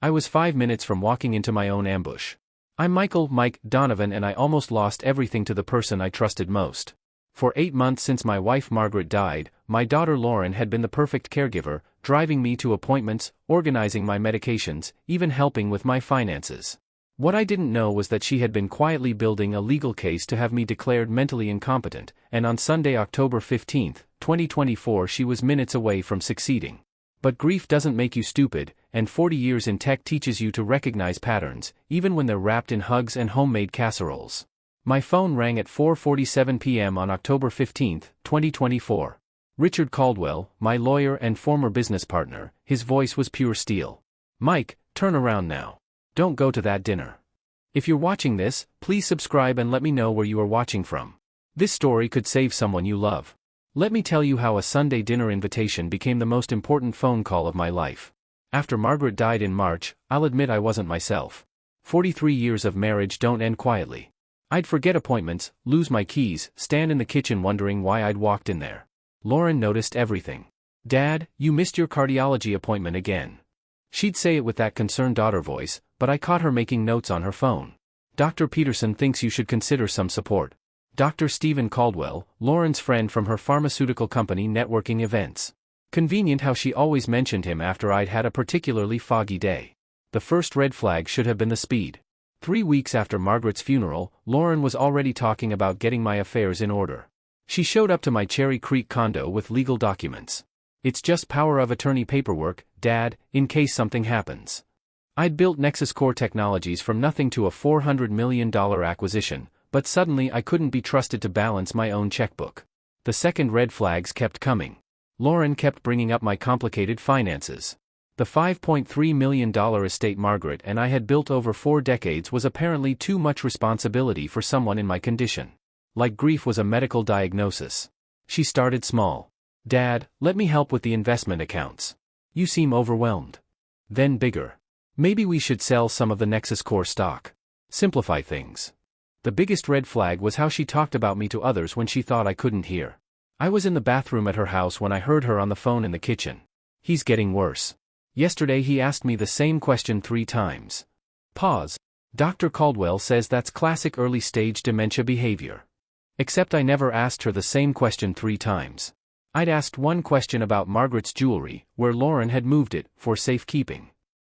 I was 5 minutes from walking into my own ambush. I'm Mike Donovan, and I almost lost everything to the person I trusted most. For 8 months since my wife Margaret died, my daughter Lauren had been the perfect caregiver, driving me to appointments, organizing my medications, even helping with my finances. What I didn't know was that she had been quietly building a legal case to have me declared mentally incompetent, and on Sunday, October 15, 2024, she was minutes away from succeeding. But grief doesn't make you stupid, and 40 years in tech teaches you to recognize patterns, even when they're wrapped in hugs and homemade casseroles. My phone rang at 4:47 p.m. on October 15, 2024. Richard Caldwell, my lawyer and former business partner, his voice was pure steel. "Mike, turn around now. Don't go to that dinner. If you're watching this, please subscribe and let me know where you are watching from. This story could save someone you love. Let me tell you how a Sunday dinner invitation became the most important phone call of my life. After Margaret died in March, I'll admit I wasn't myself. 43 years of marriage don't end quietly. I'd forget appointments, lose my keys, stand in the kitchen wondering why I'd walked in there. Lauren noticed everything. "Dad, you missed your cardiology appointment again." She'd say it with that concerned daughter voice, but I caught her making notes on her phone. "Dr. Peterson thinks you should consider some support. Dr. Stephen Caldwell, Lauren's friend from her pharmaceutical company networking events." Convenient how she always mentioned him after I'd had a particularly foggy day. The first red flag should have been the speed. 3 weeks after Margaret's funeral, Lauren was already talking about getting my affairs in order. She showed up to my Cherry Creek condo with legal documents. "It's just power of attorney paperwork, Dad, in case something happens." I'd built Nexus Core Technologies from nothing to a $400 million acquisition, but suddenly I couldn't be trusted to balance my own checkbook. The second red flags kept coming. Lauren kept bringing up my complicated finances. The $5.3 million estate Margaret and I had built over 4 decades was apparently too much responsibility for someone in my condition. Like grief was a medical diagnosis. She started small. "Dad, let me help with the investment accounts. You seem overwhelmed." Then bigger. "Maybe we should sell some of the Nexus Core stock. Simplify things." The biggest red flag was how she talked about me to others when she thought I couldn't hear. I was in the bathroom at her house when I heard her on the phone in the kitchen. "He's getting worse. Yesterday he asked me the same question 3 times. Pause. Dr. Caldwell says that's classic early-stage dementia behavior. Except I never asked her the same question 3 times. I'd asked one question about Margaret's jewelry, where Lauren had moved it, for safekeeping.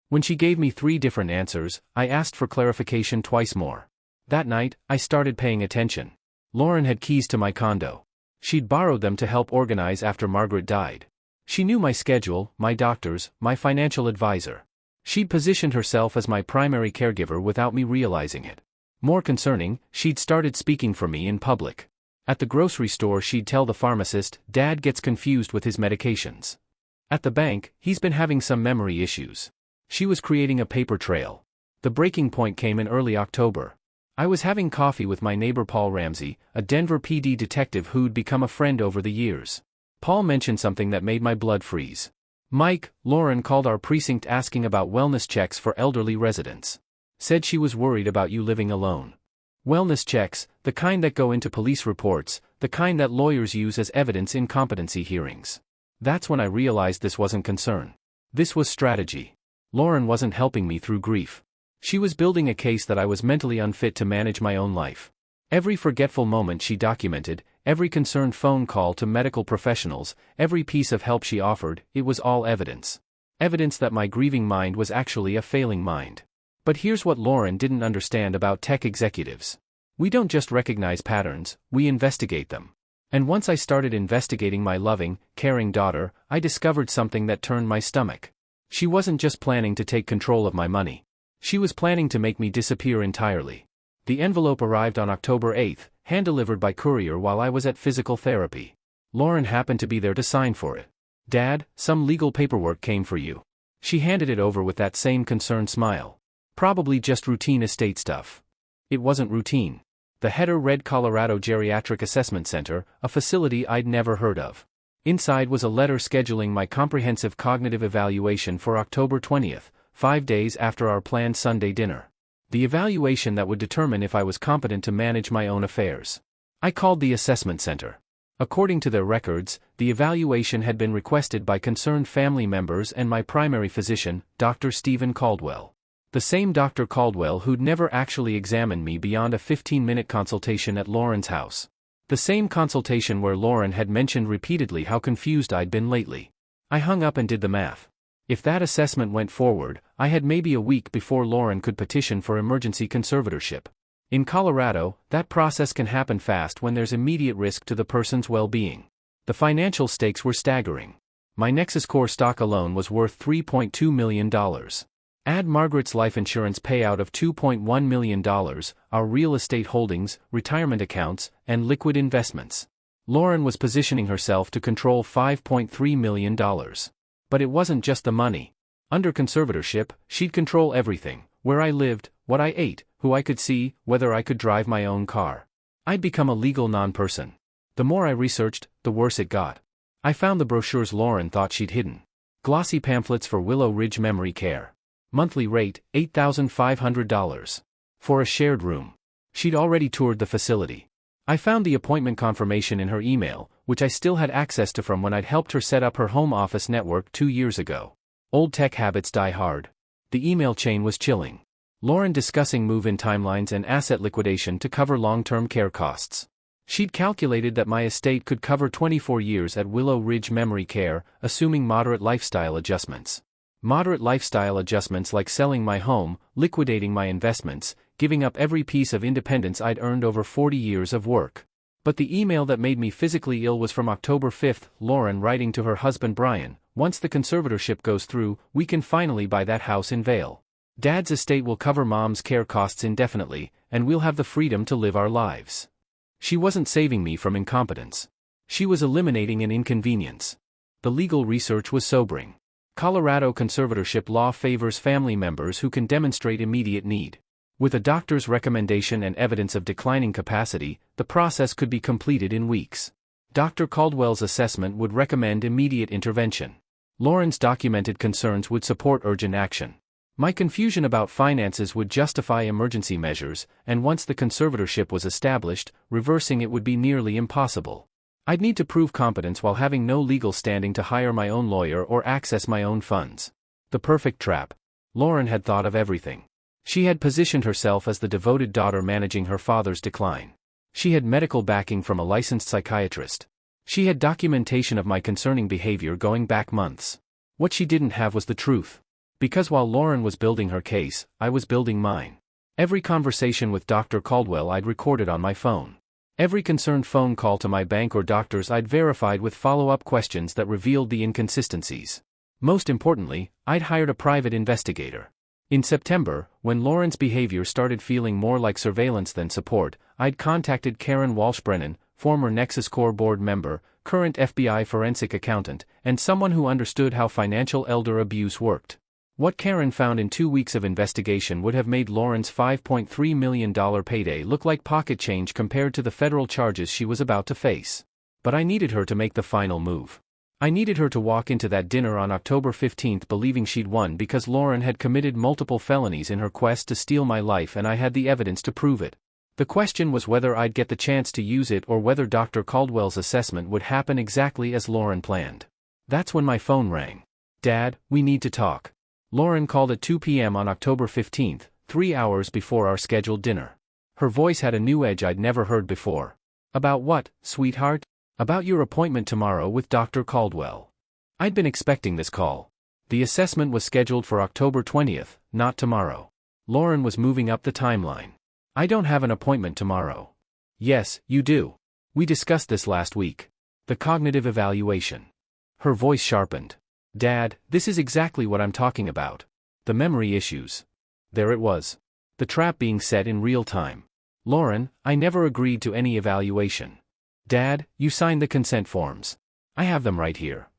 When she gave me 3 different answers, I asked for clarification twice more. That night, I started paying attention. Lauren had keys to my condo. She'd borrowed them to help organize after Margaret died. She knew my schedule, my doctors, my financial advisor. She'd positioned herself as my primary caregiver without me realizing it. More concerning, she'd started speaking for me in public. At the grocery store she'd tell the pharmacist, "Dad gets confused with his medications." At the bank, "He's been having some memory issues." She was creating a paper trail. The breaking point came in early October. I was having coffee with my neighbor Paul Ramsey, a Denver PD detective who'd become a friend over the years. Paul mentioned something that made my blood freeze. "Mike, Lauren called our precinct asking about wellness checks for elderly residents. Said she was worried about you living alone." Wellness checks, the kind that go into police reports, the kind that lawyers use as evidence in competency hearings. That's when I realized this wasn't concern. This was strategy. Lauren wasn't helping me through grief. She was building a case that I was mentally unfit to manage my own life. Every forgetful moment she documented, every concerned phone call to medical professionals, every piece of help she offered, it was all evidence. Evidence that my grieving mind was actually a failing mind. But here's what Lauren didn't understand about tech executives. We don't just recognize patterns, we investigate them. And once I started investigating my loving, caring daughter, I discovered something that turned my stomach. She wasn't just planning to take control of my money. She was planning to make me disappear entirely. The envelope arrived on October 8, hand-delivered by courier while I was at physical therapy. Lauren happened to be there to sign for it. "Dad, some legal paperwork came for you." She handed it over with that same concerned smile. Probably just routine estate stuff. It wasn't routine. The header read Colorado Geriatric Assessment Center, a facility I'd never heard of. Inside was a letter scheduling my comprehensive cognitive evaluation for October 20th, 5 days after our planned Sunday dinner. The evaluation that would determine if I was competent to manage my own affairs. I called the assessment center. According to their records, the evaluation had been requested by concerned family members and my primary physician, Dr. Stephen Caldwell. The same Dr. Caldwell who'd never actually examined me beyond a 15-minute consultation at Lauren's house. The same consultation where Lauren had mentioned repeatedly how confused I'd been lately. I hung up and did the math. If that assessment went forward, I had maybe a week before Lauren could petition for emergency conservatorship. In Colorado, that process can happen fast when there's immediate risk to the person's well-being. The financial stakes were staggering. My Nexus Core stock alone was worth $3.2 million. Add Margaret's life insurance payout of $2.1 million, our real estate holdings, retirement accounts, and liquid investments. Lauren was positioning herself to control $5.3 million. But it wasn't just the money. Under conservatorship, she'd control everything: where I lived, what I ate, who I could see, whether I could drive my own car. I'd become a legal non-person. The more I researched, the worse it got. I found the brochures Lauren thought she'd hidden. Glossy pamphlets for Willow Ridge Memory Care. Monthly rate, $8,500. For a shared room. She'd already toured the facility. I found the appointment confirmation in her email, which I still had access to from when I'd helped her set up her home office network 2 years ago. Old tech habits die hard. The email chain was chilling. Lauren discussing move-in timelines and asset liquidation to cover long-term care costs. She'd calculated that my estate could cover 24 years at Willow Ridge Memory Care, assuming moderate lifestyle adjustments. Moderate lifestyle adjustments like selling my home, liquidating my investments, giving up every piece of independence I'd earned over 40 years of work. But the email that made me physically ill was from October 5, Lauren writing to her husband Brian, "Once the conservatorship goes through, we can finally buy that house in Vail. Dad's estate will cover Mom's care costs indefinitely, and we'll have the freedom to live our lives." She wasn't saving me from incompetence. She was eliminating an inconvenience. The legal research was sobering. Colorado conservatorship law favors family members who can demonstrate immediate need. With a doctor's recommendation and evidence of declining capacity, the process could be completed in weeks. Dr. Caldwell's assessment would recommend immediate intervention. Lauren's documented concerns would support urgent action. My confusion about finances would justify emergency measures, and once the conservatorship was established, reversing it would be nearly impossible. I'd need to prove competence while having no legal standing to hire my own lawyer or access my own funds. The perfect trap. Lauren had thought of everything. She had positioned herself as the devoted daughter managing her father's decline. She had medical backing from a licensed psychiatrist. She had documentation of my concerning behavior going back months. What she didn't have was the truth. Because while Lauren was building her case, I was building mine. Every conversation with Dr. Caldwell I'd recorded on my phone. Every concerned phone call to my bank or doctors I'd verified with follow-up questions that revealed the inconsistencies. Most importantly, I'd hired a private investigator. In September, when Lauren's behavior started feeling more like surveillance than support, I'd contacted Karen Walsh-Brennan, former Nexus Core board member, current FBI forensic accountant, and someone who understood how financial elder abuse worked. What Karen found in 2 weeks of investigation would have made Lauren's $5.3 million payday look like pocket change compared to the federal charges she was about to face. But I needed her to make the final move. I needed her to walk into that dinner on October 15 believing she'd won because Lauren had committed multiple felonies in her quest to steal my life and I had the evidence to prove it. The question was whether I'd get the chance to use it or whether Dr. Caldwell's assessment would happen exactly as Lauren planned. That's when my phone rang. "Dad, we need to talk." Lauren called at 2 p.m. on October 15, 3 hours before our scheduled dinner. Her voice had a new edge I'd never heard before. "About what, sweetheart?" "About your appointment tomorrow with Dr. Caldwell." I'd been expecting this call. The assessment was scheduled for October 20th, not tomorrow. Lauren was moving up the timeline. "I don't have an appointment tomorrow." "Yes, you do. We discussed this last week. The cognitive evaluation." Her voice sharpened. "Dad, this is exactly what I'm talking about. The memory issues." There it was. The trap being set in real time. "Lauren, I never agreed to any evaluation." "Dad, you signed the consent forms. I have them right here."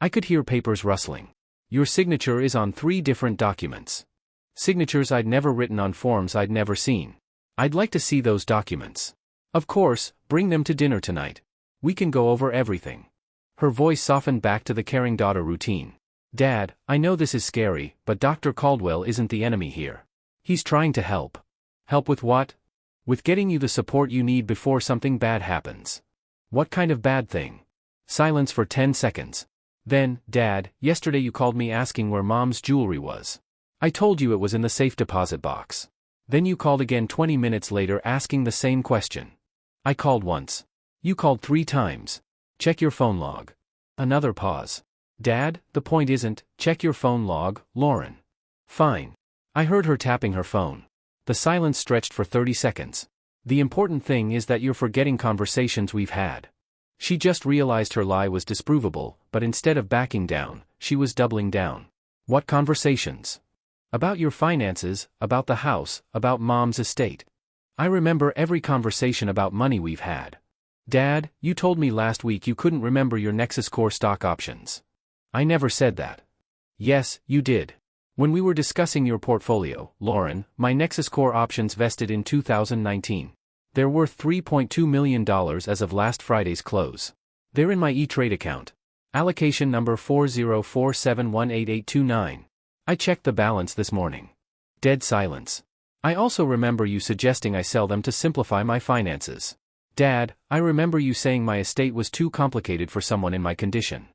I could hear papers rustling. "Your signature is on 3 different documents." Signatures I'd never written on forms I'd never seen. "I'd like to see those documents." "Of course, bring them to dinner tonight. We can go over everything." Her voice softened back to the caring daughter routine. "Dad, I know this is scary, but Dr. Caldwell isn't the enemy here. He's trying to help." "Help with what?" "With getting you the support you need before something bad happens." What kind of bad thing? Silence for 10 seconds. Then, Dad, yesterday you called me asking where Mom's jewelry was. I told you it was in the safe deposit box. Then you called again 20 minutes later asking the same question. I called once. You called 3 times. Check your phone log. Another pause. Dad, the point isn't, check your phone log, Lauren. Fine. I heard her tapping her phone. The silence stretched for 30 seconds. The important thing is that you're forgetting conversations we've had. She just realized her lie was disprovable, but instead of backing down, she was doubling down. What conversations? About your finances, about the house, about Mom's estate. I remember every conversation about money we've had. Dad, you told me last week you couldn't remember your Nexus Core stock options. I never said that. Yes, you did. When we were discussing your portfolio, Lauren, my Nexus Core options vested in 2019. They're worth $3.2 million as of last Friday's close. They're in my E-Trade account. Allocation number 4047188829. I checked the balance this morning. Dead silence. I also remember you suggesting I sell them to simplify my finances. Dad, I remember you saying my estate was too complicated for someone in my condition.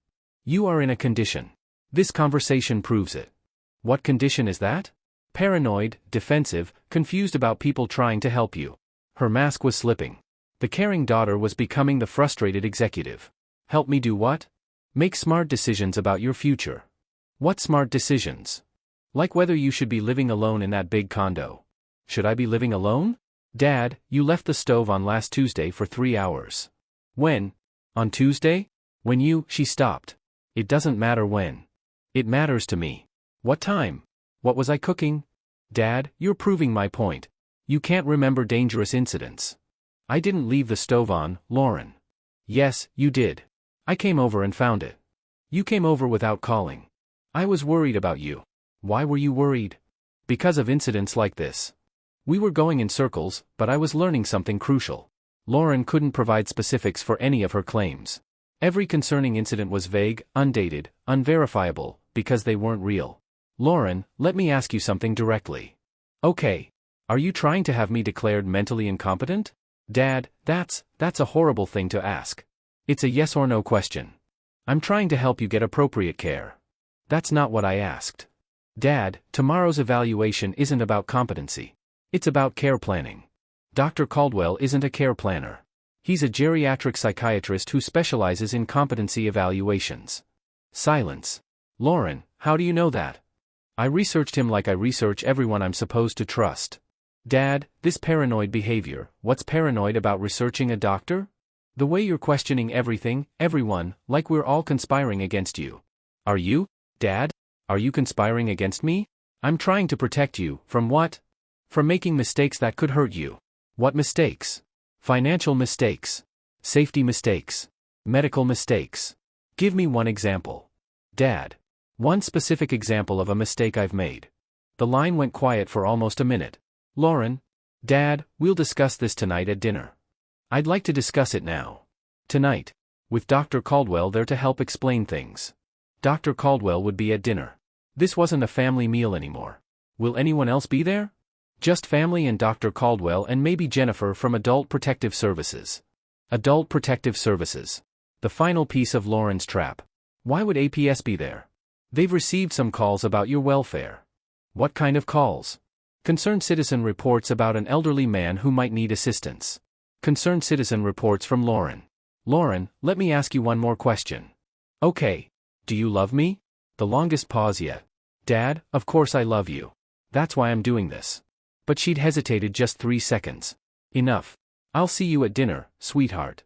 You are in a condition. This conversation proves it. What condition is that? Paranoid, defensive, confused about people trying to help you. Her mask was slipping. The caring daughter was becoming the frustrated executive. Help me do what? Make smart decisions about your future. What smart decisions? Like whether you should be living alone in that big condo. Should I be living alone? Dad, you left the stove on last Tuesday for 3 hours. When? On Tuesday? She stopped. It doesn't matter when. It matters to me. What time? What was I cooking? Dad, you're proving my point. You can't remember dangerous incidents. I didn't leave the stove on, Lauren. Yes, you did. I came over and found it. You came over without calling. I was worried about you. Why were you worried? Because of incidents like this. We were going in circles, but I was learning something crucial. Lauren couldn't provide specifics for any of her claims. Every concerning incident was vague, undated, unverifiable, because they weren't real. Lauren, let me ask you something directly. Okay. Are you trying to have me declared mentally incompetent? Dad, that's a horrible thing to ask. It's a yes or no question. I'm trying to help you get appropriate care. That's not what I asked. Dad, tomorrow's evaluation isn't about competency. It's about care planning. Dr. Caldwell isn't a care planner. He's a geriatric psychiatrist who specializes in competency evaluations. Silence. Lauren, how do you know that? I researched him like I research everyone I'm supposed to trust. Dad, this paranoid behavior, what's paranoid about researching a doctor? The way you're questioning everything, everyone, like we're all conspiring against you. Are you, Dad? Are you conspiring against me? I'm trying to protect you, from what? From making mistakes that could hurt you. What mistakes? Financial mistakes. Safety mistakes. Medical mistakes. Give me one example. Dad. One specific example of a mistake I've made. The line went quiet for almost a minute. Lauren. Dad, we'll discuss this tonight at dinner. I'd like to discuss it now. Tonight. With Dr. Caldwell there to help explain things. Dr. Caldwell would be at dinner. This wasn't a family meal anymore. Will anyone else be there? Just family and Dr. Caldwell and maybe Jennifer from Adult Protective Services. Adult Protective Services. The final piece of Lauren's trap. Why would APS be there? They've received some calls about your welfare. What kind of calls? Concerned citizen reports about an elderly man who might need assistance. Concerned citizen reports from Lauren. Lauren, let me ask you one more question. Okay. Do you love me? The longest pause yet. Dad, of course I love you. That's why I'm doing this. But she'd hesitated just 3 seconds. Enough. I'll see you at dinner, sweetheart.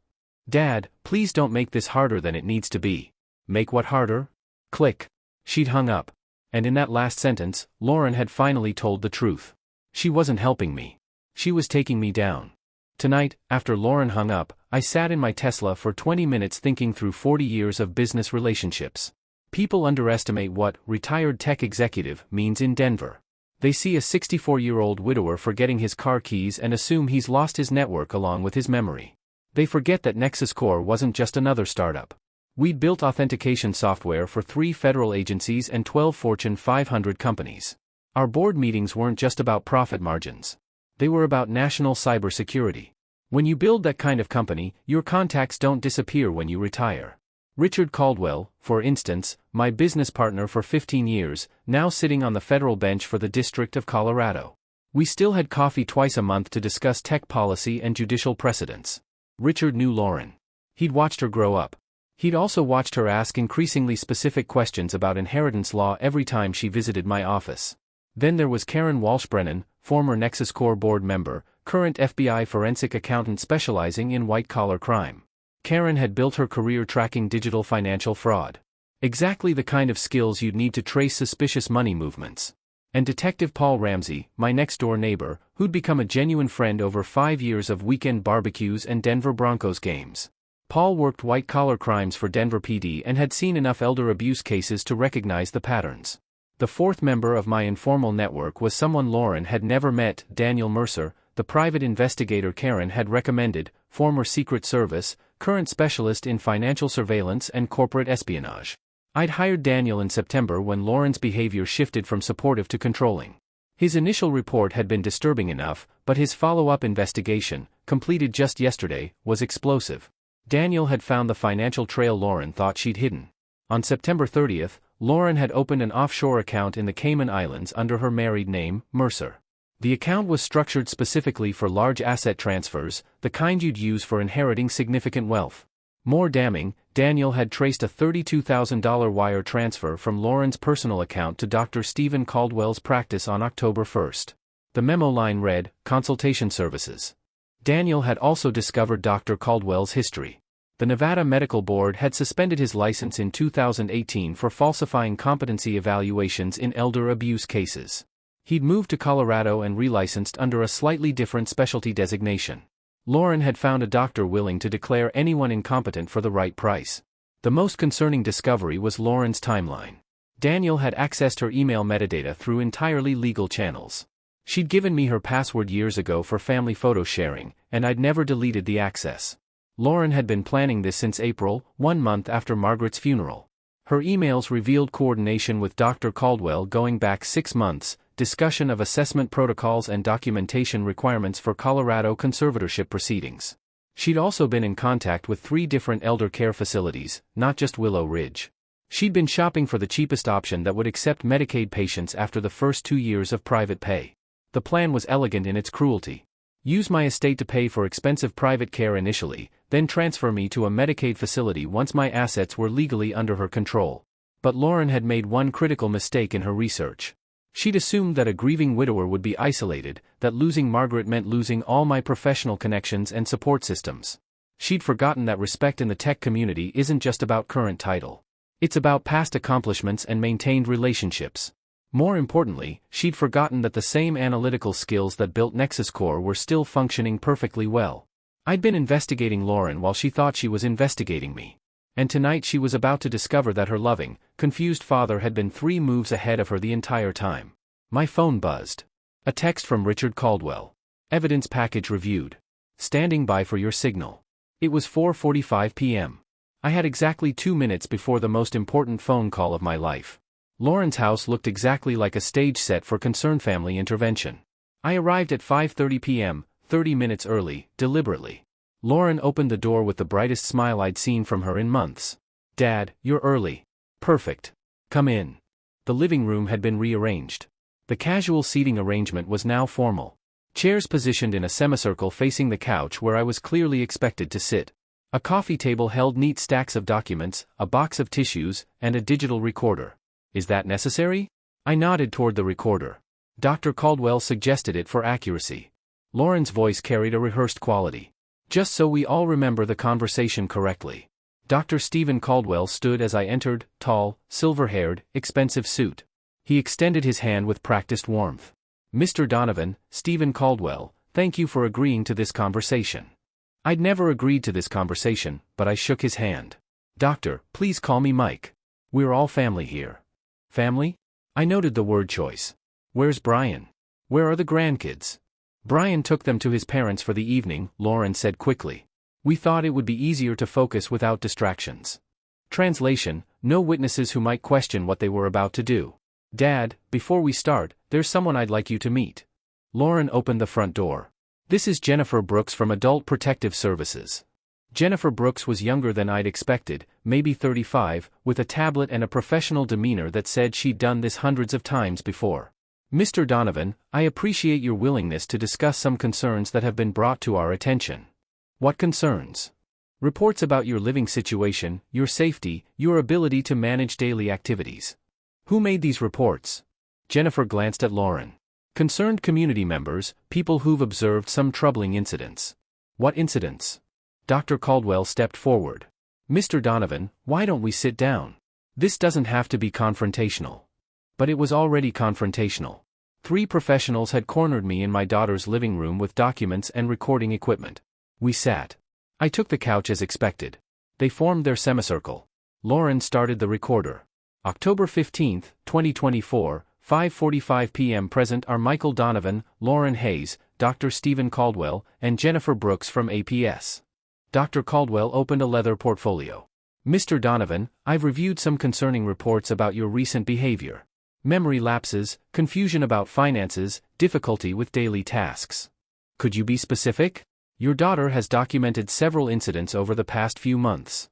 Dad, please don't make this harder than it needs to be. Make what harder? Click. She'd hung up. And in that last sentence, Lauren had finally told the truth. She wasn't helping me. She was taking me down. Tonight, after Lauren hung up, I sat in my Tesla for 20 minutes thinking through 40 years of business relationships. People underestimate what retired tech executive means in Denver. They see a 64-year-old widower forgetting his car keys and assume he's lost his network along with his memory. They forget that Nexus Core wasn't just another startup. We'd built authentication software for 3 federal agencies and 12 Fortune 500 companies. Our board meetings weren't just about profit margins. They were about national cybersecurity. When you build that kind of company, your contacts don't disappear when you retire. Richard Caldwell, for instance, my business partner for 15 years, now sitting on the federal bench for the District of Colorado. We still had coffee twice a month to discuss tech policy and judicial precedents. Richard knew Lauren. He'd watched her grow up. He'd also watched her ask increasingly specific questions about inheritance law every time she visited my office. Then there was Karen Walsh-Brennan, former Nexus Corps board member, current FBI forensic accountant specializing in white-collar crime. Karen had built her career tracking digital financial fraud. Exactly the kind of skills you'd need to trace suspicious money movements. And Detective Paul Ramsey, my next-door neighbor, who'd become a genuine friend over 5 years of weekend barbecues and Denver Broncos games. Paul worked white-collar crimes for Denver PD and had seen enough elder abuse cases to recognize the patterns. The fourth member of my informal network was someone Lauren had never met, Daniel Mercer, the private investigator Karen had recommended, former Secret Service, current specialist in financial surveillance and corporate espionage. I'd hired Daniel in September when Lauren's behavior shifted from supportive to controlling. His initial report had been disturbing enough, but his follow-up investigation, completed just yesterday, was explosive. Daniel had found the financial trail Lauren thought she'd hidden. On September 30th, Lauren had opened an offshore account in the Cayman Islands under her married name, Mercer. The account was structured specifically for large asset transfers, the kind you'd use for inheriting significant wealth. More damning, Daniel had traced a $32,000 wire transfer from Lauren's personal account to Dr. Stephen Caldwell's practice on October 1st. The memo line read, "Consultation Services." Daniel had also discovered Dr. Caldwell's history. The Nevada Medical Board had suspended his license in 2018 for falsifying competency evaluations in elder abuse cases. He'd moved to Colorado and relicensed under a slightly different specialty designation. Lauren had found a doctor willing to declare anyone incompetent for the right price. The most concerning discovery was Lauren's timeline. Daniel had accessed her email metadata through entirely legal channels. She'd given me her password years ago for family photo sharing, and I'd never deleted the access. Lauren had been planning this since April, 1 month after Margaret's funeral. Her emails revealed coordination with Dr. Caldwell going back 6 months, discussion of assessment protocols and documentation requirements for Colorado conservatorship proceedings. She'd also been in contact with 3 different elder care facilities, not just Willow Ridge. She'd been shopping for the cheapest option that would accept Medicaid patients after the first 2 years of private pay. The plan was elegant in its cruelty. Use my estate to pay for expensive private care initially, then transfer me to a Medicaid facility once my assets were legally under her control. But Lauren had made one critical mistake in her research. She'd assumed that a grieving widower would be isolated, that losing Margaret meant losing all my professional connections and support systems. She'd forgotten that respect in the tech community isn't just about current title. It's about past accomplishments and maintained relationships. More importantly, she'd forgotten that the same analytical skills that built Nexus Corps were still functioning perfectly well. I'd been investigating Lauren while she thought she was investigating me. And tonight she was about to discover that her loving, confused father had been 3 moves ahead of her the entire time. My phone buzzed. A text from Richard Caldwell. Evidence package reviewed. Standing by for your signal. It was 4:45 p.m. I had exactly 2 minutes before the most important phone call of my life. Lauren's house looked exactly like a stage set for concerned family intervention. I arrived at 5:30 p.m., 30 minutes early, deliberately. Lauren opened the door with the brightest smile I'd seen from her in months. "Dad, you're early. Perfect. Come in." The living room had been rearranged. The casual seating arrangement was now formal. Chairs positioned in a semicircle facing the couch where I was clearly expected to sit. A coffee table held neat stacks of documents, a box of tissues, and a digital recorder. "Is that necessary?" I nodded toward the recorder. Dr. Caldwell suggested it for accuracy. Lauren's voice carried a rehearsed quality. "Just so we all remember the conversation correctly." Dr. Stephen Caldwell stood as I entered, tall, silver-haired, expensive suit. He extended his hand with practiced warmth. "Mr. Donovan, Stephen Caldwell, thank you for agreeing to this conversation." I'd never agreed to this conversation, but I shook his hand. "Doctor, please call me Mike. We're all family here." "Family?" I noted the word choice. "Where's Brian? Where are the grandkids?" "Brian took them to his parents for the evening," Lauren said quickly. "We thought it would be easier to focus without distractions." Translation: no witnesses who might question what they were about to do. "Dad, before we start, there's someone I'd like you to meet." Lauren opened the front door. This is Jennifer Brooks from Adult Protective Services. Jennifer Brooks was younger than I'd expected, maybe 35, with a tablet and a professional demeanor that said she'd done this hundreds of times before. Mr. Donovan, I appreciate your willingness to discuss some concerns that have been brought to our attention. What concerns? Reports about your living situation, your safety, your ability to manage daily activities. Who made these reports? Jennifer glanced at Lauren. Concerned community members, people who've observed some troubling incidents. What incidents? Dr. Caldwell stepped forward. Mr. Donovan, why don't we sit down? This doesn't have to be confrontational. But it was already confrontational. 3 professionals had cornered me in my daughter's living room with documents and recording equipment. We sat. I took the couch as expected. They formed their semicircle. Lauren started the recorder. October 15, 2024, 5:45 p.m. Present are Michael Donovan, Lauren Hayes, Dr. Stephen Caldwell, and Jennifer Brooks from APS. Dr. Caldwell opened a leather portfolio. Mr. Donovan, I've reviewed some concerning reports about your recent behavior. Memory lapses, confusion about finances, difficulty with daily tasks. Could you be specific? Your daughter has documented several incidents over the past few months.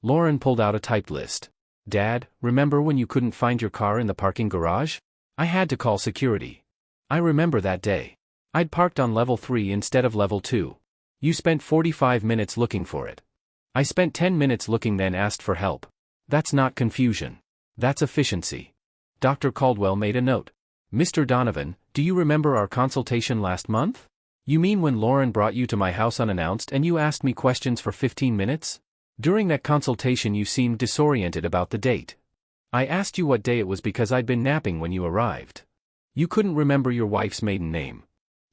Lauren pulled out a typed list. Dad, remember when you couldn't find your car in the parking garage? I had to call security. I remember that day. I'd parked on level 3 instead of level 2. You spent 45 minutes looking for it. I spent 10 minutes looking then asked for help. That's not confusion. That's efficiency. Dr. Caldwell made a note. Mr. Donovan, do you remember our consultation last month? You mean when Lauren brought you to my house unannounced and you asked me questions for 15 minutes? During that consultation you seemed disoriented about the date. I asked you what day it was because I'd been napping when you arrived. You couldn't remember your wife's maiden name.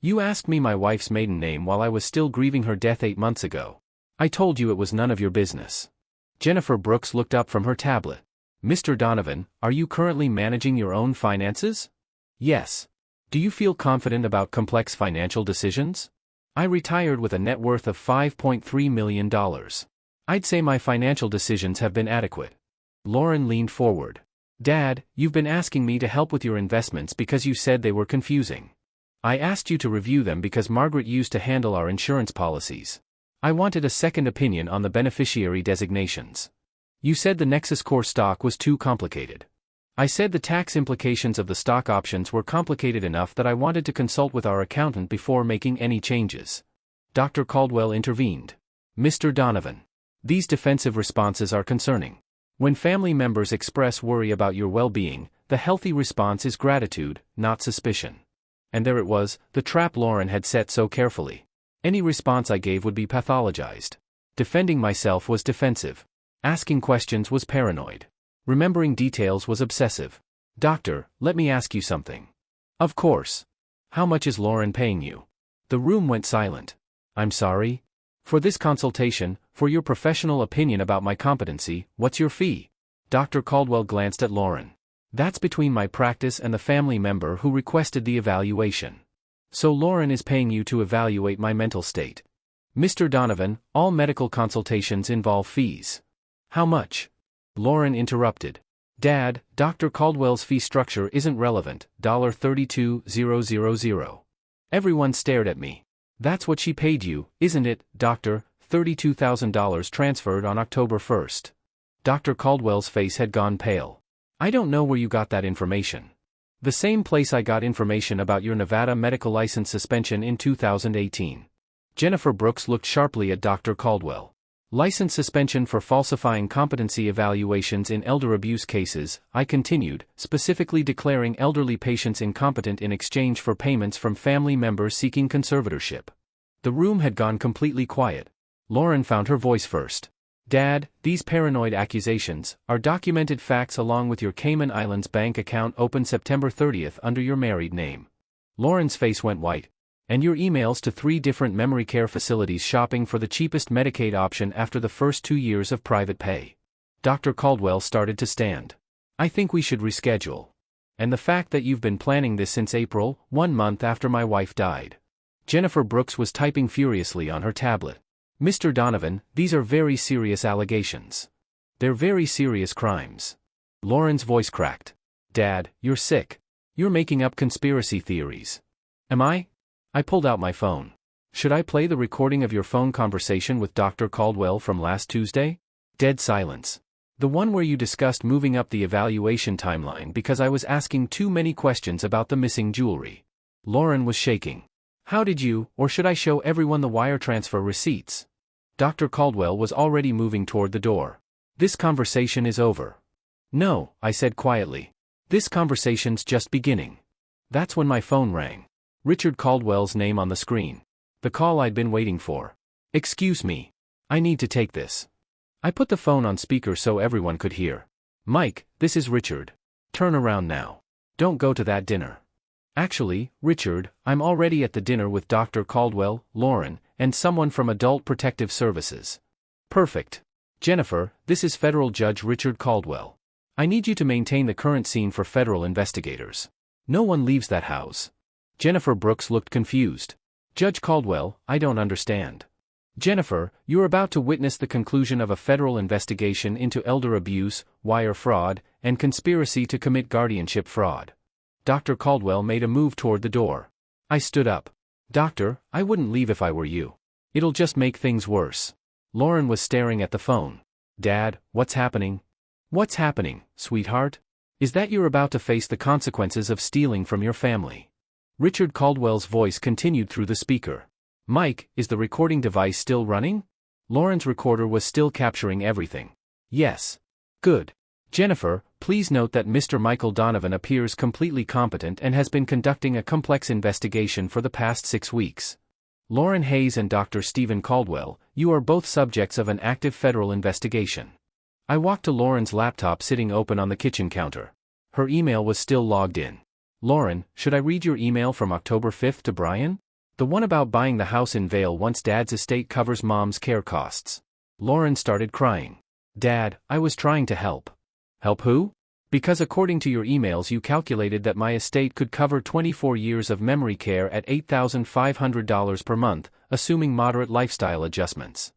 You asked me my wife's maiden name while I was still grieving her death 8 months ago. I told you it was none of your business. Jennifer Brooks looked up from her tablet. Mr. Donovan, are you currently managing your own finances? Yes. Do you feel confident about complex financial decisions? I retired with a net worth of $5.3 million. I'd say my financial decisions have been adequate. Lauren leaned forward. Dad, you've been asking me to help with your investments because you said they were confusing. I asked you to review them because Margaret used to handle our insurance policies. I wanted a second opinion on the beneficiary designations. You said the Nexus Core stock was too complicated. I said the tax implications of the stock options were complicated enough that I wanted to consult with our accountant before making any changes. Dr. Caldwell intervened. Mr. Donovan. These defensive responses are concerning. When family members express worry about your well-being, the healthy response is gratitude, not suspicion. And there it was, the trap Lauren had set so carefully. Any response I gave would be pathologized. Defending myself was defensive. Asking questions was paranoid. Remembering details was obsessive. Doctor, let me ask you something. Of course. How much is Lauren paying you? The room went silent. I'm sorry? For this consultation, for your professional opinion about my competency, what's your fee? Dr. Caldwell glanced at Lauren. That's between my practice and the family member who requested the evaluation. So Lauren is paying you to evaluate my mental state. Mr. Donovan, all medical consultations involve fees. How much? Lauren interrupted. Dad, Dr. Caldwell's fee structure isn't relevant, $32,000. Everyone stared at me. That's what she paid you, isn't it, Doctor? $32,000 transferred on October 1st. Dr. Caldwell's face had gone pale. I don't know where you got that information. The same place I got information about your Nevada medical license suspension in 2018. Jennifer Brooks looked sharply at Dr. Caldwell. License suspension for falsifying competency evaluations in elder abuse cases, I continued, specifically declaring elderly patients incompetent in exchange for payments from family members seeking conservatorship. The room had gone completely quiet. Lauren found her voice first. Dad, these paranoid accusations are documented facts along with your Cayman Islands bank account opened September 30th under your married name. Lauren's face went white. And your emails to 3 different memory care facilities shopping for the cheapest Medicaid option after the first 2 years of private pay. Dr. Caldwell started to stand. I think we should reschedule. And the fact that you've been planning this since April, 1 month after my wife died. Jennifer Brooks was typing furiously on her tablet. Mr. Donovan, these are very serious allegations. They're very serious crimes. Lauren's voice cracked. Dad, you're sick. You're making up conspiracy theories. Am I? I pulled out my phone. Should I play the recording of your phone conversation with Dr. Caldwell from last Tuesday? Dead silence. The one where you discussed moving up the evaluation timeline because I was asking too many questions about the missing jewelry. Lauren was shaking. How did you, or should I show everyone the wire transfer receipts? Dr. Caldwell was already moving toward the door. This conversation is over. No, I said quietly. This conversation's just beginning. That's when my phone rang. Richard Caldwell's name on the screen. The call I'd been waiting for. Excuse me. I need to take this. I put the phone on speaker so everyone could hear. Mike, this is Richard. Turn around now. Don't go to that dinner. Actually, Richard, I'm already at the dinner with Dr. Caldwell, Lauren, and someone from Adult Protective Services. Perfect. Jennifer, this is Federal Judge Richard Caldwell. I need you to maintain the current scene for federal investigators. No one leaves that house. Jennifer Brooks looked confused. Judge Caldwell, I don't understand. Jennifer, you're about to witness the conclusion of a federal investigation into elder abuse, wire fraud, and conspiracy to commit guardianship fraud. Dr. Caldwell made a move toward the door. I stood up. Doctor, I wouldn't leave if I were you. It'll just make things worse. Lauren was staring at the phone. Dad, what's happening? What's happening, sweetheart? Is that you're about to face the consequences of stealing from your family? Richard Caldwell's voice continued through the speaker. Mike, is the recording device still running? Lauren's recorder was still capturing everything. Yes. Good. Jennifer, please note that Mr. Michael Donovan appears completely competent and has been conducting a complex investigation for the past 6 weeks. Lauren Hayes and Dr. Stephen Caldwell, you are both subjects of an active federal investigation. I walked to Lauren's laptop sitting open on the kitchen counter. Her email was still logged in. Lauren, should I read your email from October 5th to Brian? The one about buying the house in Vail once Dad's estate covers Mom's care costs. Lauren started crying. Dad, I was trying to help. Help who? Because according to your emails you calculated that my estate could cover 24 years of memory care at $8,500 per month, assuming moderate lifestyle adjustments.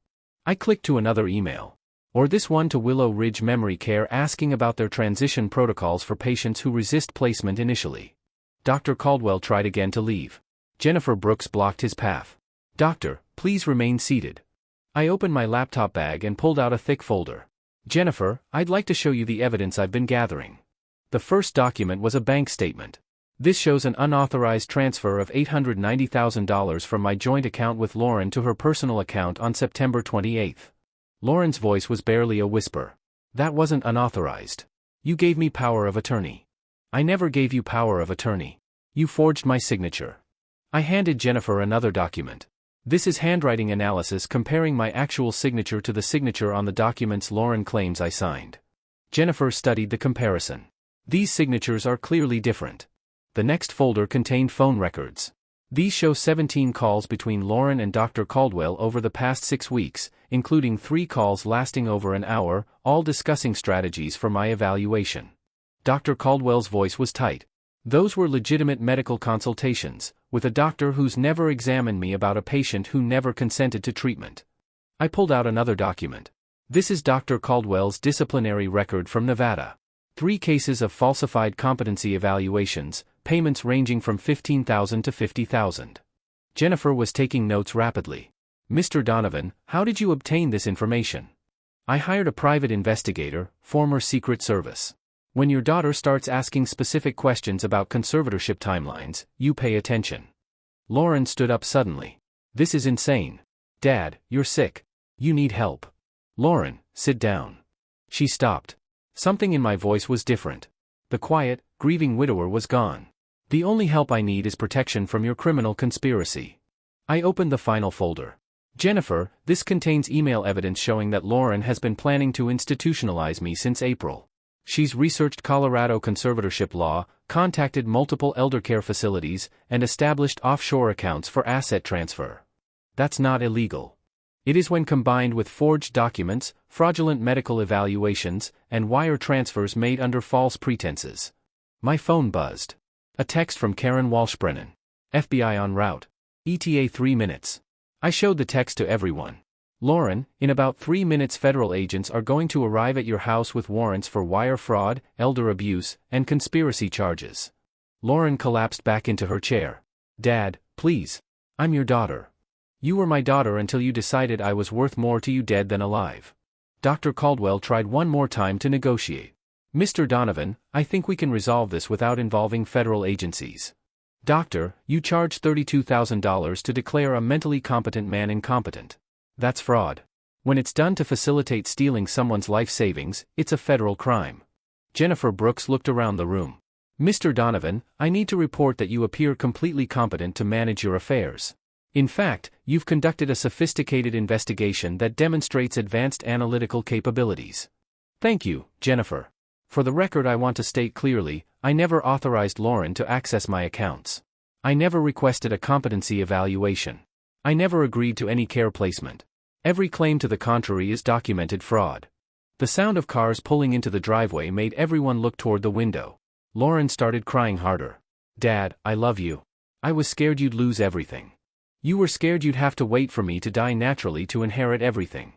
I clicked to another email. Or this one to Willow Ridge Memory Care asking about their transition protocols for patients who resist placement initially. Dr. Caldwell tried again to leave. Jennifer Brooks blocked his path. Doctor, please remain seated. I opened my laptop bag and pulled out a thick folder. Jennifer, I'd like to show you the evidence I've been gathering. The first document was a bank statement. This shows an unauthorized transfer of $890,000 from my joint account with Lauren to her personal account on September 28. Lauren's voice was barely a whisper. That wasn't unauthorized. You gave me power of attorney. I never gave you power of attorney. You forged my signature. I handed Jennifer another document. This is handwriting analysis comparing my actual signature to the signature on the documents Lauren claims I signed. Jennifer studied the comparison. These signatures are clearly different. The next folder contained phone records. These show 17 calls between Lauren and Dr. Caldwell over the past 6 weeks, including 3 calls lasting over an hour, all discussing strategies for my evaluation. Dr. Caldwell's voice was tight. Those were legitimate medical consultations, with a doctor who's never examined me about a patient who never consented to treatment. I pulled out another document. This is Dr. Caldwell's disciplinary record from Nevada. 3 cases of falsified competency evaluations, payments ranging from $15,000 to $50,000. Jennifer was taking notes rapidly. Mr. Donovan, how did you obtain this information? I hired a private investigator, former Secret Service. When your daughter starts asking specific questions about conservatorship timelines, you pay attention. Lauren stood up suddenly. This is insane. Dad, you're sick. You need help. Lauren, sit down. She stopped. Something in my voice was different. The quiet, grieving widower was gone. The only help I need is protection from your criminal conspiracy. I opened the final folder. Jennifer, this contains email evidence showing that Lauren has been planning to institutionalize me since April. She's researched Colorado conservatorship law, contacted multiple eldercare facilities, and established offshore accounts for asset transfer. That's not illegal. It is when combined with forged documents, fraudulent medical evaluations, and wire transfers made under false pretenses. My phone buzzed. A text from Karen Walshbrennan. FBI en route. ETA 3 minutes. I showed the text to everyone. Lauren, in about 3 minutes federal agents are going to arrive at your house with warrants for wire fraud, elder abuse, and conspiracy charges. Lauren collapsed back into her chair. Dad, please. I'm your daughter. You were my daughter until you decided I was worth more to you dead than alive. Dr. Caldwell tried one more time to negotiate. Mr. Donovan, I think we can resolve this without involving federal agencies. Doctor, you charge $32,000 to declare a mentally competent man incompetent. That's fraud. When it's done to facilitate stealing someone's life savings, it's a federal crime. Jennifer Brooks looked around the room. Mr. Donovan, I need to report that you appear completely competent to manage your affairs. In fact, you've conducted a sophisticated investigation that demonstrates advanced analytical capabilities. Thank you, Jennifer. For the record, I want to state clearly, I never authorized Lauren to access my accounts. I never requested a competency evaluation. I never agreed to any care placement. Every claim to the contrary is documented fraud. The sound of cars pulling into the driveway made everyone look toward the window. Lauren started crying harder. Dad, I love you. I was scared you'd lose everything. You were scared you'd have to wait for me to die naturally to inherit everything.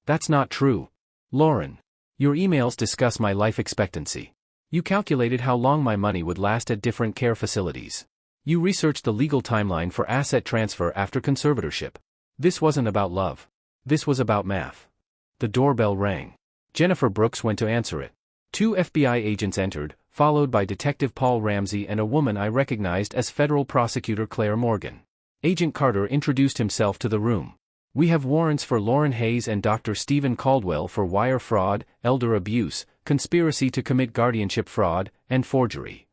That's not true. Lauren. Your emails discuss my life expectancy. You calculated how long my money would last at different care facilities. You researched the legal timeline for asset transfer after conservatorship. This wasn't about love. This was about math. The doorbell rang. Jennifer Brooks went to answer it. 2 FBI agents entered, followed by Detective Paul Ramsey and a woman I recognized as Federal Prosecutor Claire Morgan. Agent Carter introduced himself to the room. We have warrants for Lauren Hayes and Dr. Stephen Caldwell for wire fraud, elder abuse, conspiracy to commit guardianship fraud, and forgery.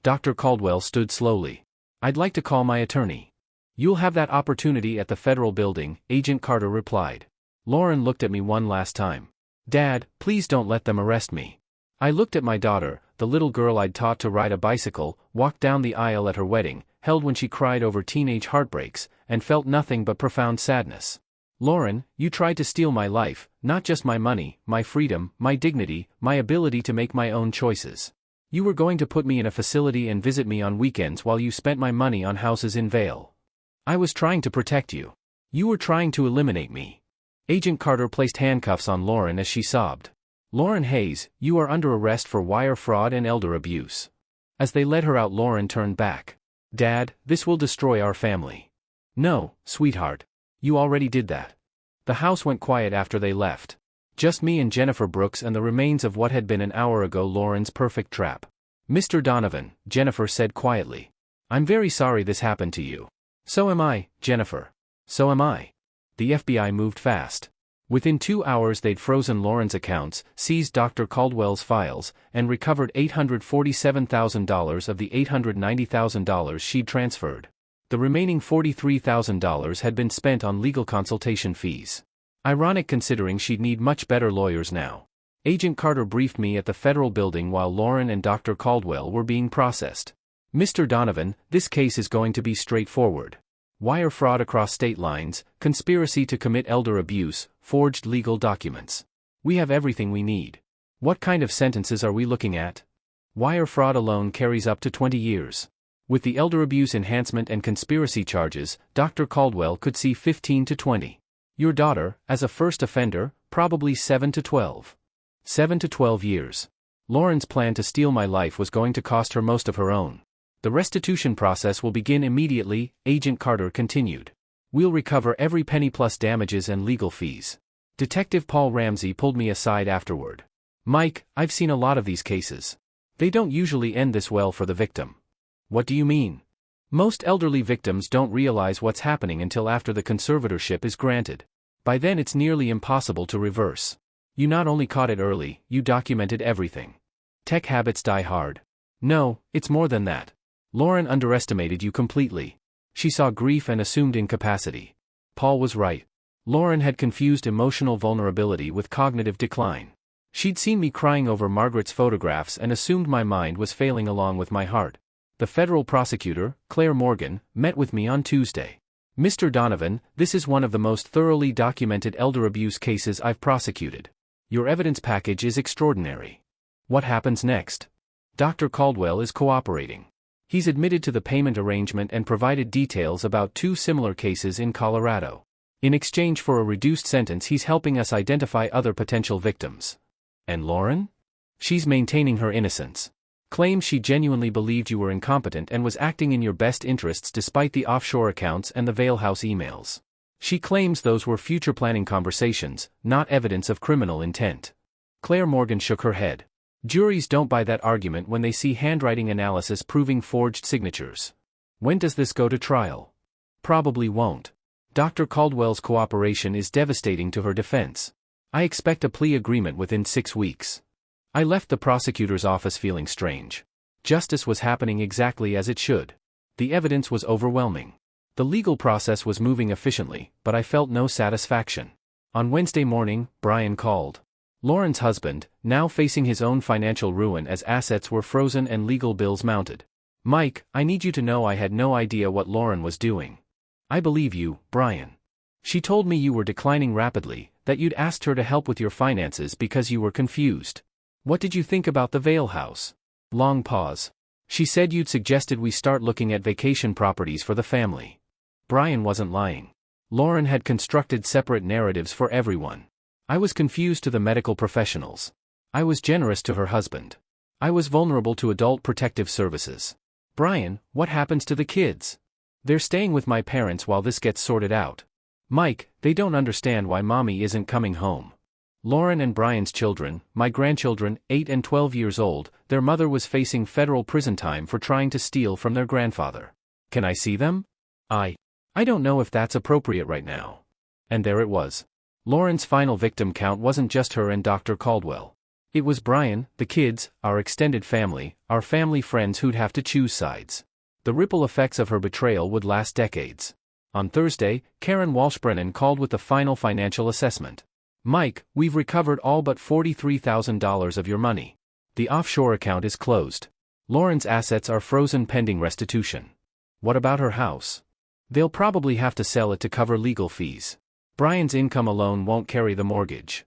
Dr. Caldwell stood slowly. I'd like to call my attorney. You'll have that opportunity at the federal building, Agent Carter replied. Lauren looked at me one last time. Dad, please don't let them arrest me. I looked at my daughter, the little girl I'd taught to ride a bicycle, walked down the aisle at her wedding, held when she cried over teenage heartbreaks, and felt nothing but profound sadness. Lauren, you tried to steal my life, not just my money, my freedom, my dignity, my ability to make my own choices. You were going to put me in a facility and visit me on weekends while you spent my money on houses in Vail. I was trying to protect you. You were trying to eliminate me. Agent Carter placed handcuffs on Lauren as she sobbed. Lauren Hayes, you are under arrest for wire fraud and elder abuse. As they led her out, Lauren turned back. Dad, this will destroy our family. No, sweetheart. You already did that. The house went quiet after they left. Just me and Jennifer Brooks and the remains of what had been an hour ago Lauren's perfect trap. Mr. Donovan, Jennifer said quietly. I'm very sorry this happened to you. So am I, Jennifer. So am I. The FBI moved fast. Within 2 hours they'd frozen Lauren's accounts, seized Dr. Caldwell's files, and recovered $847,000 of the $890,000 she'd transferred. The remaining $43,000 had been spent on legal consultation fees. Ironic considering she'd need much better lawyers now. Agent Carter briefed me at the federal building while Lauren and Dr. Caldwell were being processed. Mr. Donovan, this case is going to be straightforward. Wire fraud across state lines, conspiracy to commit elder abuse, forged legal documents. We have everything we need. What kind of sentences are we looking at? Wire fraud alone carries up to 20 years. With the elder abuse enhancement and conspiracy charges, Dr. Caldwell could see 15 to 20. Your daughter, as a first offender, probably 7 to 12. 7 to 12 years. Lauren's plan to steal my life was going to cost her most of her own. The restitution process will begin immediately, Agent Carter continued. We'll recover every penny plus damages and legal fees. Detective Paul Ramsey pulled me aside afterward. Mike, I've seen a lot of these cases. They don't usually end this well for the victim. What do you mean? Most elderly victims don't realize what's happening until after the conservatorship is granted. By then it's nearly impossible to reverse. You not only caught it early, you documented everything. Tech habits die hard. No, it's more than that. Lauren underestimated you completely. She saw grief and assumed incapacity. Paul was right. Lauren had confused emotional vulnerability with cognitive decline. She'd seen me crying over Margaret's photographs and assumed my mind was failing along with my heart. The federal prosecutor, Claire Morgan, met with me on Tuesday. Mr. Donovan, this is one of the most thoroughly documented elder abuse cases I've prosecuted. Your evidence package is extraordinary. What happens next? Dr. Caldwell is cooperating. He's admitted to the payment arrangement and provided details about 2 similar cases in Colorado. In exchange for a reduced sentence, he's helping us identify other potential victims. And Lauren? She's maintaining her innocence. Claims she genuinely believed you were incompetent and was acting in your best interests despite the offshore accounts and the Vail House emails. She claims those were future planning conversations, not evidence of criminal intent. Claire Morgan shook her head. Juries don't buy that argument when they see handwriting analysis proving forged signatures. When does this go to trial? Probably won't. Dr. Caldwell's cooperation is devastating to her defense. I expect a plea agreement within 6 weeks. I left the prosecutor's office feeling strange. Justice was happening exactly as it should. The evidence was overwhelming. The legal process was moving efficiently, but I felt no satisfaction. On Wednesday morning, Brian called. Lauren's husband, now facing his own financial ruin as assets were frozen and legal bills mounted. Mike, I need you to know I had no idea what Lauren was doing. I believe you, Brian. She told me you were declining rapidly, that you'd asked her to help with your finances because you were confused. What did you think about the Vail house? Long pause. She said you'd suggested we start looking at vacation properties for the family. Brian wasn't lying. Lauren had constructed separate narratives for everyone. I was confused to the medical professionals. I was generous to her husband. I was vulnerable to adult protective services. Brian, what happens to the kids? They're staying with my parents while this gets sorted out. Mike, they don't understand why mommy isn't coming home. Lauren and Brian's children, my grandchildren, 8 and 12 years old, their mother was facing federal prison time for trying to steal from their grandfather. Can I see them? I don't know if that's appropriate right now. And there it was. Lauren's final victim count wasn't just her and Dr. Caldwell. It was Brian, the kids, our extended family, our family friends who'd have to choose sides. The ripple effects of her betrayal would last decades. On Thursday, Karen Walsh-Brennan called with the final financial assessment. Mike, we've recovered all but $43,000 of your money. The offshore account is closed. Lauren's assets are frozen pending restitution. What about her house? They'll probably have to sell it to cover legal fees. Brian's income alone won't carry the mortgage.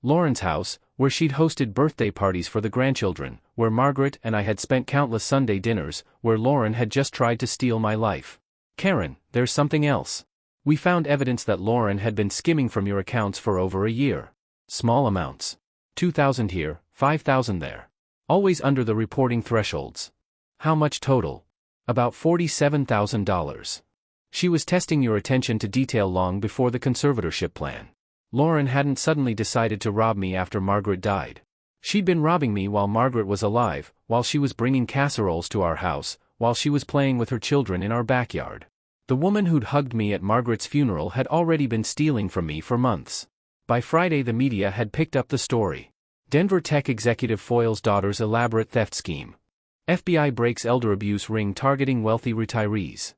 Lauren's house, where she'd hosted birthday parties for the grandchildren, where Margaret and I had spent countless Sunday dinners, where Lauren had just tried to steal my life. Karen, there's something else. We found evidence that Lauren had been skimming from your accounts for over a year. Small amounts. $2,000 here, $5,000 there. Always under the reporting thresholds. How much total? About $47,000. She was testing your attention to detail long before the conservatorship plan. Lauren hadn't suddenly decided to rob me after Margaret died. She'd been robbing me while Margaret was alive, while she was bringing casseroles to our house, while she was playing with her children in our backyard. The woman who'd hugged me at Margaret's funeral had already been stealing from me for months. By Friday the media had picked up the story. Denver tech executive foils daughter's elaborate theft scheme. FBI breaks elder abuse ring targeting wealthy retirees.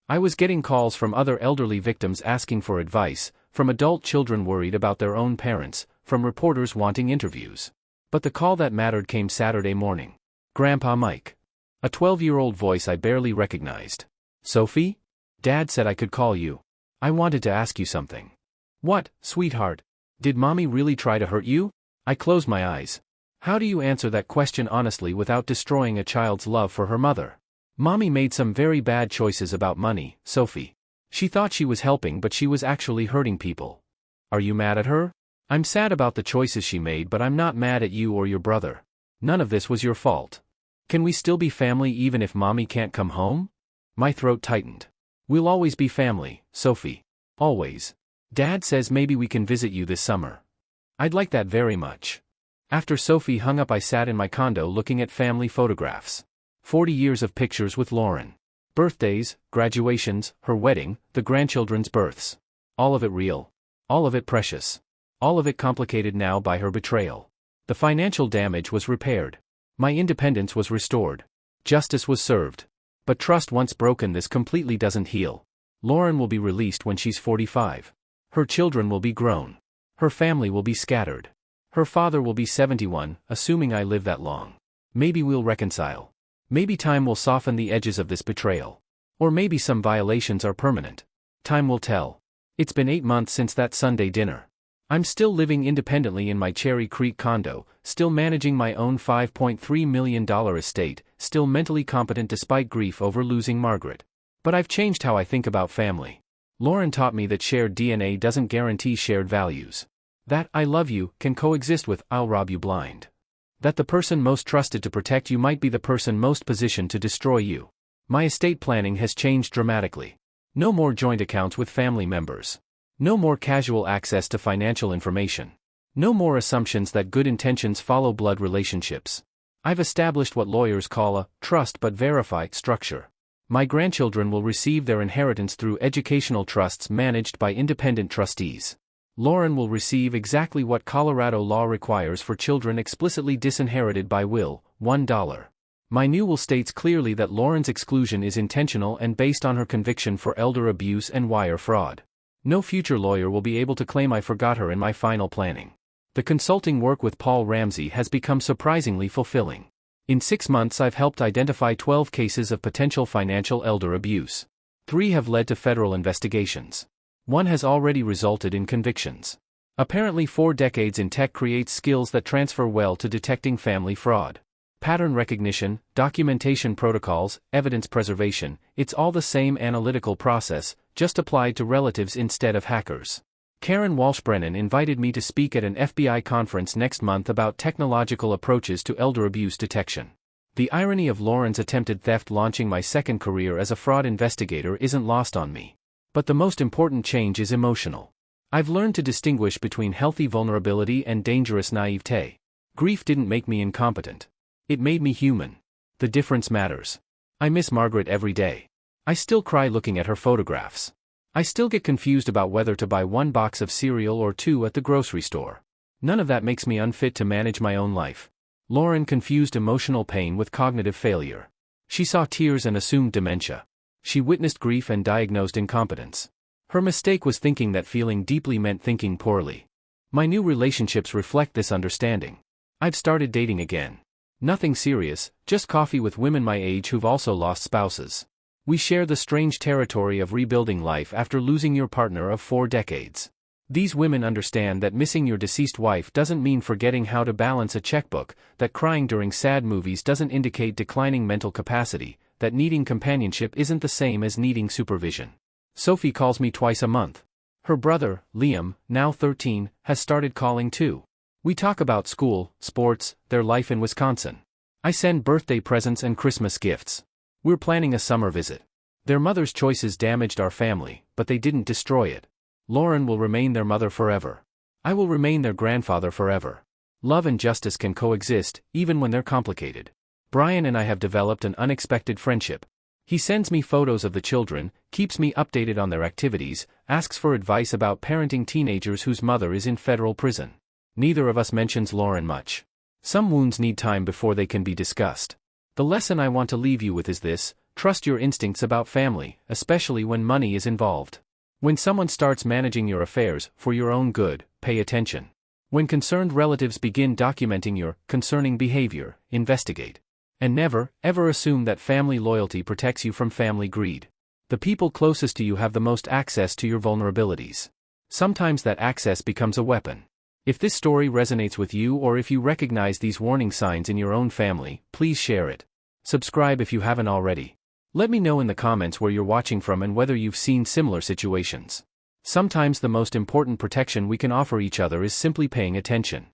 I was getting calls from other elderly victims asking for advice, from adult children worried about their own parents, from reporters wanting interviews. But the call that mattered came Saturday morning. Grandpa Mike. A 12-year-old voice I barely recognized. Sophie? Dad said I could call you. I wanted to ask you something. What, sweetheart? Did mommy really try to hurt you? I closed my eyes. How do you answer that question honestly without destroying a child's love for her mother? Mommy made some very bad choices about money, Sophie. She thought she was helping but she was actually hurting people. Are you mad at her? I'm sad about the choices she made but I'm not mad at you or your brother. None of this was your fault. Can we still be family even if mommy can't come home? My throat tightened. We'll always be family, Sophie. Always. Dad says maybe we can visit you this summer. I'd like that very much. After Sophie hung up I sat in my condo looking at family photographs. 40 years of pictures with Lauren. Birthdays, graduations, her wedding, the grandchildren's births. All of it real. All of it precious. All of it complicated now by her betrayal. The financial damage was repaired. My independence was restored. Justice was served. But trust once broken this completely doesn't heal. Lauren will be released when she's 45. Her children will be grown. Her family will be scattered. Her father will be 71, assuming I live that long. Maybe we'll reconcile. Maybe time will soften the edges of this betrayal. Or maybe some violations are permanent. Time will tell. It's been 8 months since that Sunday dinner. I'm still living independently in my Cherry Creek condo, still managing my own $5.3 million estate, still mentally competent despite grief over losing Margaret. But I've changed how I think about family. Lauren taught me that shared DNA doesn't guarantee shared values. That I love you can coexist with I'll rob you blind. That the person most trusted to protect you might be the person most positioned to destroy you. My estate planning has changed dramatically. No more joint accounts with family members. No more casual access to financial information. No more assumptions that good intentions follow blood relationships. I've established what lawyers call a trust but verify structure. My grandchildren will receive their inheritance through educational trusts managed by independent trustees. Lauren will receive exactly what Colorado law requires for children explicitly disinherited by will, $1. My new will states clearly that Lauren's exclusion is intentional and based on her conviction for elder abuse and wire fraud. No future lawyer will be able to claim I forgot her in my final planning. The consulting work with Paul Ramsey has become surprisingly fulfilling. In 6 months I've helped identify 12 cases of potential financial elder abuse. 3 have led to federal investigations. 1 has already resulted in convictions. Apparently 4 decades in tech creates skills that transfer well to detecting family fraud. Pattern recognition, documentation protocols, evidence preservation, it's all the same analytical process, just applied to relatives instead of hackers. Karen Walsh-Brennan invited me to speak at an FBI conference next month about technological approaches to elder abuse detection. The irony of Lauren's attempted theft launching my second career as a fraud investigator isn't lost on me. But the most important change is emotional. I've learned to distinguish between healthy vulnerability and dangerous naivete. Grief didn't make me incompetent. It made me human. The difference matters. I miss Margaret every day. I still cry looking at her photographs. I still get confused about whether to buy 1 box of cereal or 2 at the grocery store. None of that makes me unfit to manage my own life. Lauren confused emotional pain with cognitive failure. She saw tears and assumed dementia. She witnessed grief and diagnosed incompetence. Her mistake was thinking that feeling deeply meant thinking poorly. My new relationships reflect this understanding. I've started dating again. Nothing serious, just coffee with women my age who've also lost spouses. We share the strange territory of rebuilding life after losing your partner of 4 decades. These women understand that missing your deceased wife doesn't mean forgetting how to balance a checkbook, that crying during sad movies doesn't indicate declining mental capacity, that needing companionship isn't the same as needing supervision. Sophie calls me twice a month. Her brother, Liam, now 13, has started calling too. We talk about school, sports, their life in Wisconsin. I send birthday presents and Christmas gifts. We're planning a summer visit. Their mother's choices damaged our family, but they didn't destroy it. Lauren will remain their mother forever. I will remain their grandfather forever. Love and justice can coexist, even when they're complicated. Brian and I have developed an unexpected friendship. He sends me photos of the children, keeps me updated on their activities, asks for advice about parenting teenagers whose mother is in federal prison. Neither of us mentions Lauren much. Some wounds need time before they can be discussed. The lesson I want to leave you with is this: trust your instincts about family, especially when money is involved. When someone starts managing your affairs, for your own good, pay attention. When concerned relatives begin documenting your concerning behavior, investigate. And never, ever assume that family loyalty protects you from family greed. The people closest to you have the most access to your vulnerabilities. Sometimes that access becomes a weapon. If this story resonates with you, or if you recognize these warning signs in your own family, please share it. Subscribe if you haven't already. Let me know in the comments where you're watching from and whether you've seen similar situations. Sometimes the most important protection we can offer each other is simply paying attention.